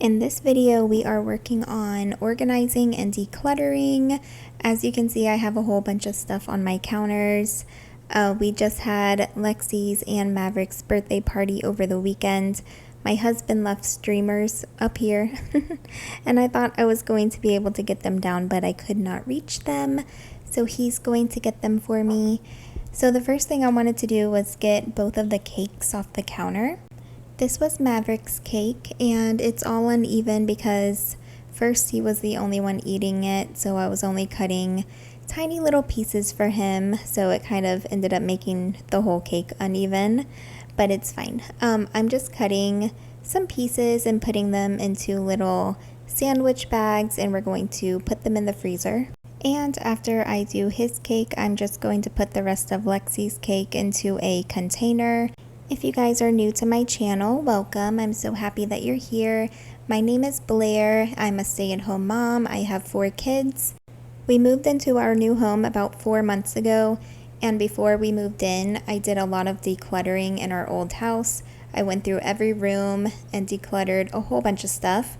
In this video, we are working on organizing and decluttering. As you can see, I have a whole bunch of stuff on my counters. We just had Lexi's and Maverick's birthday party over the weekend. My husband left streamers up here, and I thought I was going to be able to get them down, but I could not reach them, so he's going to get them for me. So the first thing I wanted to do was get both of the cakes off the counter. This was Maverick's cake, and it's all uneven because first he was the only one eating it, so I was only cutting tiny little pieces for him, so it kind of ended up making the whole cake uneven, but it's fine. I'm just cutting some pieces and putting them into little sandwich bags, and we're going to put them in the freezer. And after I do his cake, I'm just going to put the rest of Lexi's cake into a container. If you guys are new to my channel, welcome. I'm so happy that you're here. My name is Blair. I'm a stay-at-home mom. I have 4 kids. We moved into our new home about 4 months ago, and before we moved in, I did a lot of decluttering in our old house. I went through every room and decluttered a whole bunch of stuff,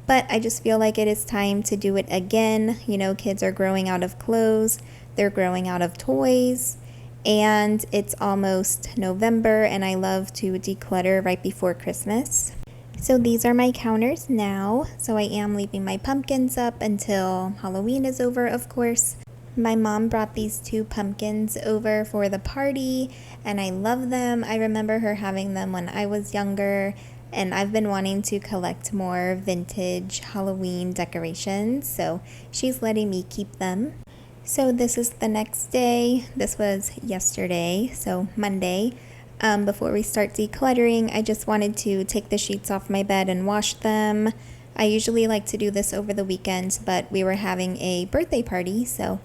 but I just feel like it is time to do it again. You know, kids are growing out of clothes, they're growing out of toys, and it's almost November, and I love to declutter right before Christmas. So these are my counters now. So I am leaving my pumpkins up until Halloween is over, of course. My mom brought these 2 pumpkins over for the party, and I love them. I remember her having them when I was younger, and I've been wanting to collect more vintage Halloween decorations, so she's letting me keep them. So this is the next day. This was yesterday, so Monday. Before we start decluttering, I just wanted to take the sheets off my bed and wash them. I usually like to do this over the weekend, but we were having a birthday party, so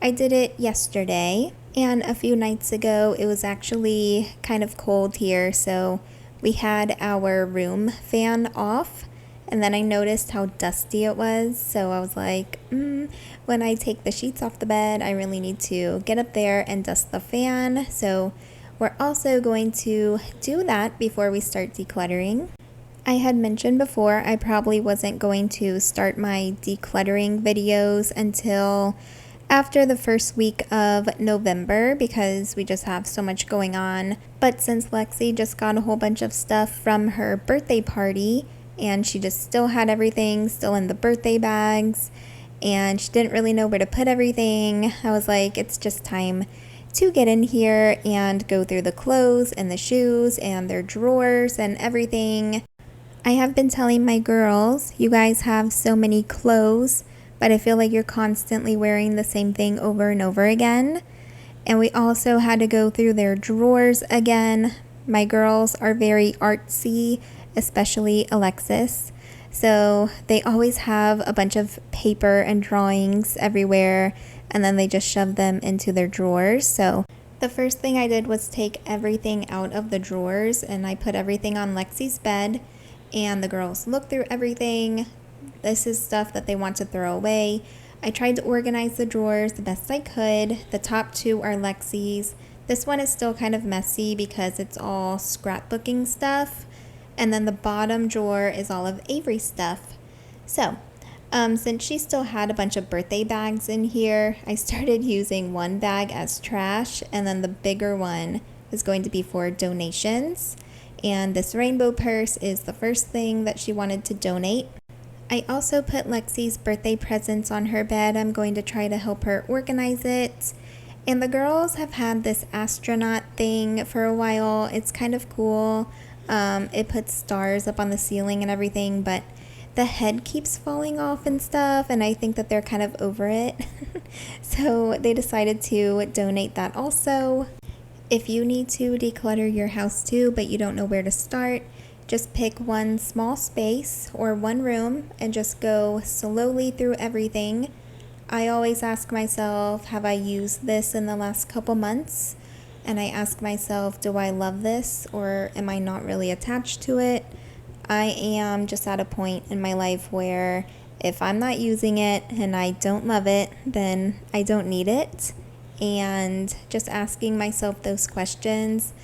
I did it yesterday. And a few nights ago, it was actually kind of cold here, so we had our room fan off. And then I noticed how dusty it was, so I was like, when I take the sheets off the bed, I really need to get up there and dust the fan. So we're also going to do that before we start decluttering. I had mentioned before I probably wasn't going to start my decluttering videos until after the first week of November because we just have so much going on. But since Lexi just got a whole bunch of stuff from her birthday party, and she just still had everything still in the birthday bags, and she didn't really know where to put everything, I was like, it's just time to get in here and go through the clothes and the shoes and their drawers and everything. I have been telling my girls, you guys have so many clothes, but I feel like you're constantly wearing the same thing over and over again. And we also had to go through their drawers again. My girls are very artsy, especially Alexis. So they always have a bunch of paper and drawings everywhere, and then they just shove them into their drawers. So the first thing I did was take everything out of the drawers, and I put everything on Lexi's bed, and the girls looked through everything. This is stuff that they want to throw away. I tried to organize the drawers the best I could. The top 2 are Lexi's. This one is still kind of messy because it's all scrapbooking stuff. And then the bottom drawer is all of Avery's stuff. So, since she still had a bunch of birthday bags in here, I started using one bag as trash, and then the bigger one is going to be for donations. And this rainbow purse is the first thing that she wanted to donate. I also put Lexi's birthday presents on her bed. I'm going to try to help her organize it. And the girls have had this astronaut thing for a while. It's kind of cool. It puts stars up on the ceiling and everything, but the head keeps falling off and stuff, and I think that they're kind of over it. So they decided to donate that also. If you need to declutter your house too, but you don't know where to start, just pick one small space or one room and just go slowly through everything. I always ask myself, have I used this in the last couple months? And I ask myself, do I love this, or am I not really attached to it? I am just at a point in my life where if I'm not using it and I don't love it, then I don't need it. And just asking myself those questions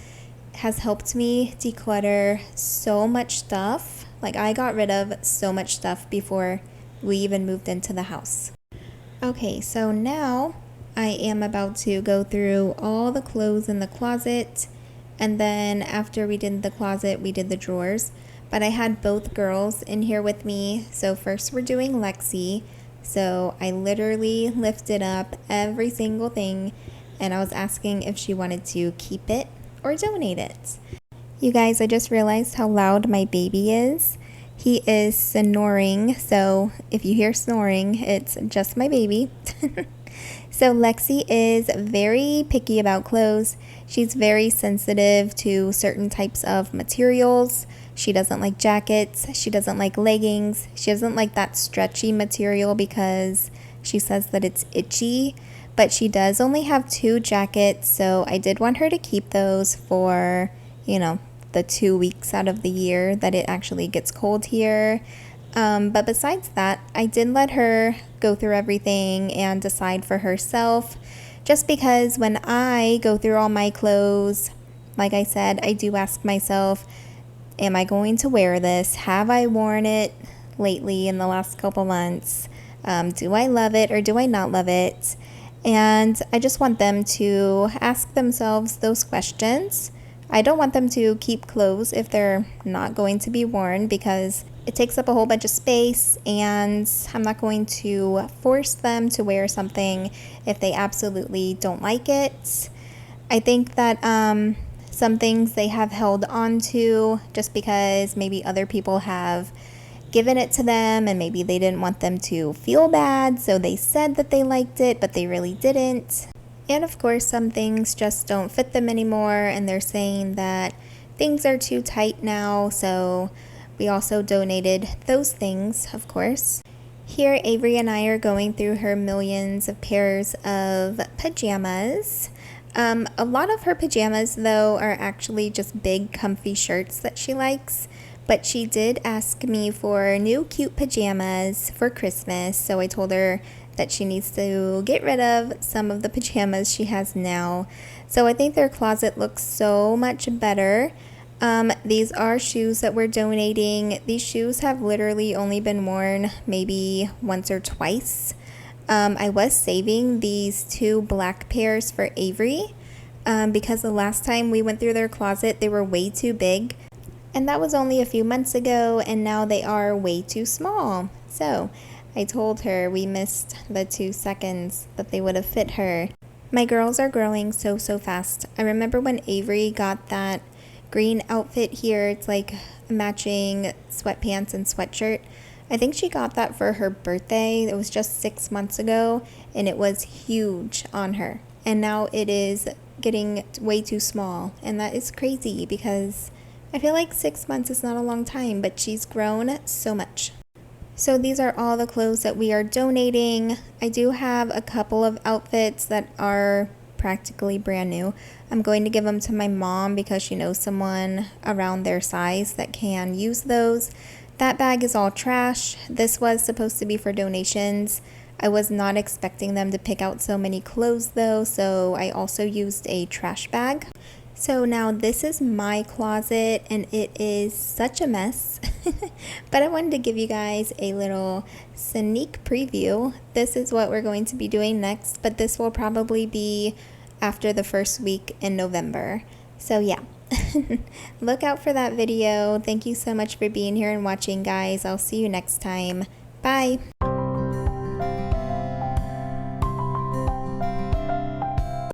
has helped me declutter so much stuff. Like, I got rid of so much stuff before we even moved into the house. Okay, so now I am about to go through all the clothes in the closet, and then after we did the closet, we did the drawers. But I had both girls in here with me. So first we're doing Lexi. So I literally lifted up every single thing, and I was asking if she wanted to keep it or donate it. You guys, I just realized how loud my baby is. He is snoring, so if you hear snoring, it's just my baby. So Lexi is very picky about clothes. She's very sensitive to certain types of materials. She doesn't like jackets. She doesn't like leggings. She doesn't like that stretchy material because she says that it's itchy. But she does only have 2 jackets, so I did want her to keep those for, the 2 weeks out of the year that it actually gets cold here. But besides that, I did let her go through everything and decide for herself, just because when I go through all my clothes, like I said, I do ask myself, am I going to wear this? Have I worn it lately in the last couple months? Do I love it or do I not love it? And I just want them to ask themselves those questions. I don't want them to keep clothes if they're not going to be worn, because it takes up a whole bunch of space, and I'm not going to force them to wear something if they absolutely don't like it. I think that some things they have held on to just because maybe other people have given it to them and maybe they didn't want them to feel bad, so they said that they liked it, but they really didn't. And of course, some things just don't fit them anymore, and they're saying that things are too tight now, so we also donated those things, of course. Here, Avery and I are going through her millions of pairs of pajamas. A lot of her pajamas, though, are actually just big, comfy shirts that she likes. But she did ask me for new, cute pajamas for Christmas, so I told her that she needs to get rid of some of the pajamas she has now. So I think their closet looks so much better. These are shoes that we're donating. These shoes have literally only been worn maybe once or twice. I was saving these 2 black pairs for Avery because the last time we went through their closet, they were way too big. And that was only a few months ago, and now they are way too small. So I told her we missed the 2 seconds that they would have fit her. My girls are growing so fast. I remember when Avery got that green outfit here. It's like matching sweatpants and sweatshirt. I think she got that for her birthday. It was just 6 months ago, and it was huge on her. And now it is getting way too small, and that is crazy because I feel like 6 months is not a long time, but she's grown so much. So these are all the clothes that we are donating. I do have a couple of outfits that are practically brand new. I'm going to give them to my mom because she knows someone around their size that can use those. That bag is all trash. This was supposed to be for donations. I was not expecting them to pick out so many clothes though, so I also used a trash bag. So now this is my closet, and it is such a mess. But I wanted to give you guys a little sneak preview. This is what we're going to be doing next, but this will probably be after the first week in November. So yeah, look out for that video. Thank you so much for being here and watching, guys. I'll see you next time. Bye.